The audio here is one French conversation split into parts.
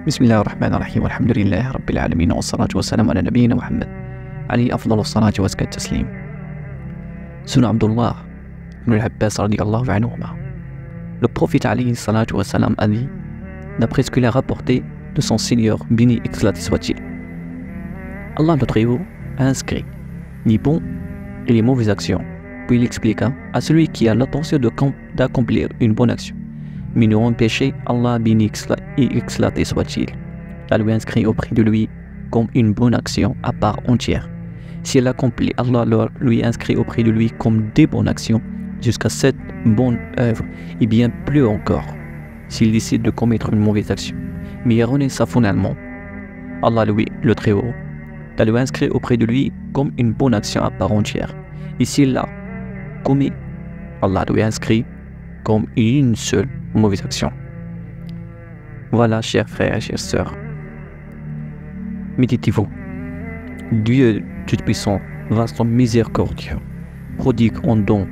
بسم الله الرحمن الرحيم والحمد لله رب العالمين والصلاة والسلام على نبينا محمد عليه أفضل الصلاة وأزكى التسليم. Selon Abdullah ibn al-Abbas radiyallahu anhuma, le prophète alayhi salatu wa salam a dit, d'après ce qu'il a rapporté de son Seigneur, béni exalté soit-il, Allah le Très-Haut a inscrit les bons et les mauvaises actions. Puis il expliqua à celui qui a l'intention d'accomplir une bonne action, mais ne empêcher Allah béni et exalté soit-il, la lui inscrit auprès de lui comme une bonne action à part entière. Si elle accomplit, Allah lui inscrit auprès de lui comme des bonnes actions jusqu'à cette bonne œuvre, et bien plus encore s'il décide de commettre une mauvaise action. Mais erronément finalement, Allah lui, le Très-Haut, la lui inscrit auprès de lui comme une bonne action à part entière. Et s'il l'a commis, Allah lui inscrit comme une seule mauvaise action. Voilà, chers frères et chères sœurs, méditez-vous. Dieu Tout-Puissant, vaste miséricordieux, prodigue en don,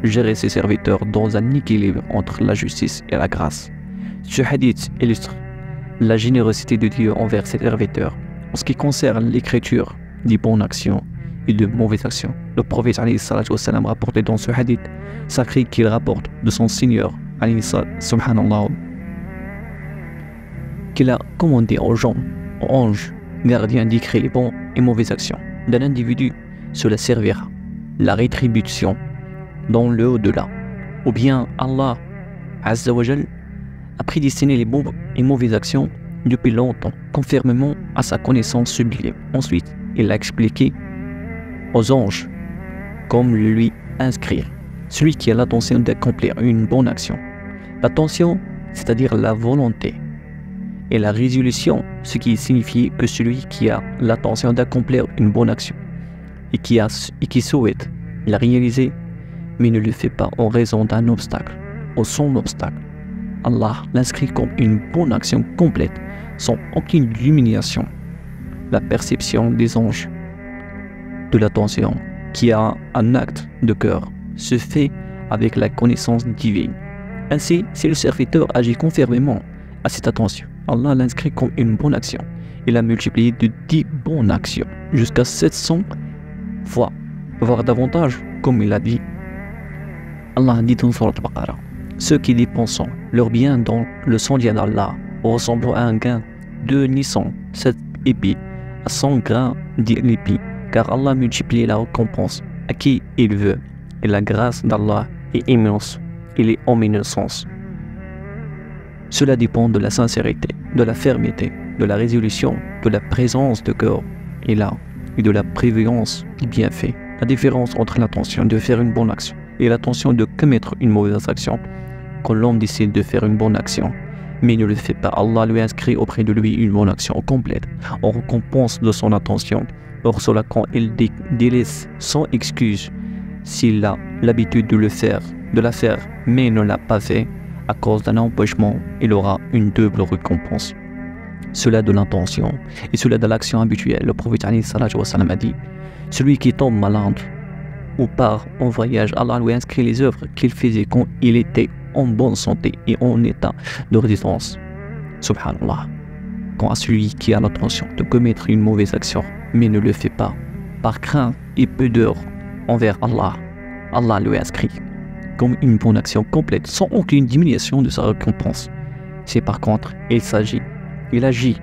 gérer ses serviteurs dans un équilibre entre la justice et la grâce. Ce hadith illustre la générosité de Dieu envers ses serviteurs en ce qui concerne l'écriture des bonnes actions et de mauvaises actions. Le prophète alayhi salatu wa salam rapporté dans ce hadith sacré qu'il rapporte de son Seigneur alayhi subhanallah, qu'il a commandé aux gens, aux anges gardiens d'écrire les bonnes et mauvaises actions d'un individu. Cela servira la rétribution dans le au-delà, ou bien Allah Azza wa Jal a prédestiné les bonnes et mauvaises actions depuis longtemps, conformément à sa connaissance sublime. Ensuite, il a expliqué aux anges comme lui inscrire celui qui a l'intention d'accomplir une bonne action. L'attention, c'est-à-dire la volonté, et la résolution, ce qui signifie que celui qui a l'intention d'accomplir une bonne action et qui souhaite la réaliser, mais ne le fait pas en raison d'un obstacle ou son obstacle, Allah l'inscrit comme une bonne action complète, sans aucune diminution. La perception des anges de l'attention, qui a un acte de cœur, se fait avec la connaissance divine. Ainsi, si le serviteur agit conformément à cette attention, Allah l'inscrit comme une bonne action. Il a multiplié de 10 bonnes actions jusqu'à 700 fois, voire davantage, comme il a dit. Allah a dit dans Surat Al-Baqarah, ceux qui dépensent leur bien dans le sentier d'Allah ressemblent à un grain de Nissan, 7 épis, à 100 grains d'épis, car Allah multiplie la récompense à qui il veut, et la grâce d'Allah est immense, il est omniscience. Cela dépend de la sincérité, de la fermeté, de la résolution, de la présence de cœur et de la prévoyance du bienfait. La différence entre l'intention de faire une bonne action et l'intention de commettre une mauvaise action. Quand l'homme décide de faire une bonne action, mais ne le fait pas, Allah lui inscrit auprès de lui une bonne action complète, en récompense de son attention. Or cela, quand il délaisse sans excuse, s'il a l'habitude de la faire, mais ne l'a pas fait, à cause d'un empêchement, il aura une double récompense. Cela de l'intention et cela de l'action habituelle. Le prophète alayhi salatu wa salam a dit, celui qui tombe malade ou part en voyage, Allah lui inscrit les œuvres qu'il faisait quand il était en bonne santé et en état de résistance. Subhanallah. Quant à celui qui a l'intention de commettre une mauvaise action, mais ne le fait pas, par crainte et pudeur envers Allah, Allah lui inscrit comme une bonne action complète, sans aucune diminution de sa récompense. Si par contre il agit,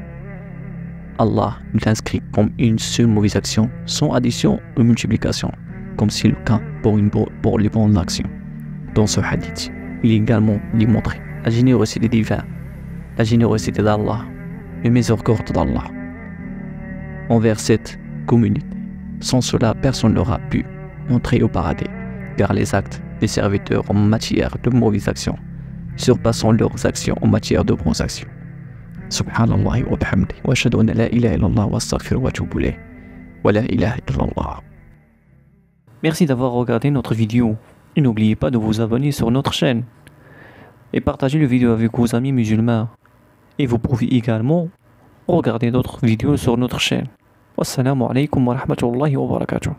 Allah l'inscrit comme une seule mauvaise action, sans addition ou multiplication, comme c'est le cas pour les bonnes actions. Dans ce hadith, il est également démontré la générosité divine, la générosité d'Allah, le miséricorde d'Allah envers cette communauté. Sans cela, personne n'aura pu entrer au paradis, car les actes des serviteurs en matière de mauvaises actions surpassant leurs actions en matière de bonnes actions. Subhanallah wa bihamdi wa ashhadu an la ilaha illallah wa astaghfiruhu wa atubu ilayh wa la ilaha illallah. Merci d'avoir regardé notre vidéo et n'oubliez pas de vous abonner sur notre chaîne et partager la vidéo avec vos amis musulmans, et vous pouvez également regarder d'autres vidéos sur notre chaine. Wassalamu alaikum wa rahmatullahi wa barakatuh.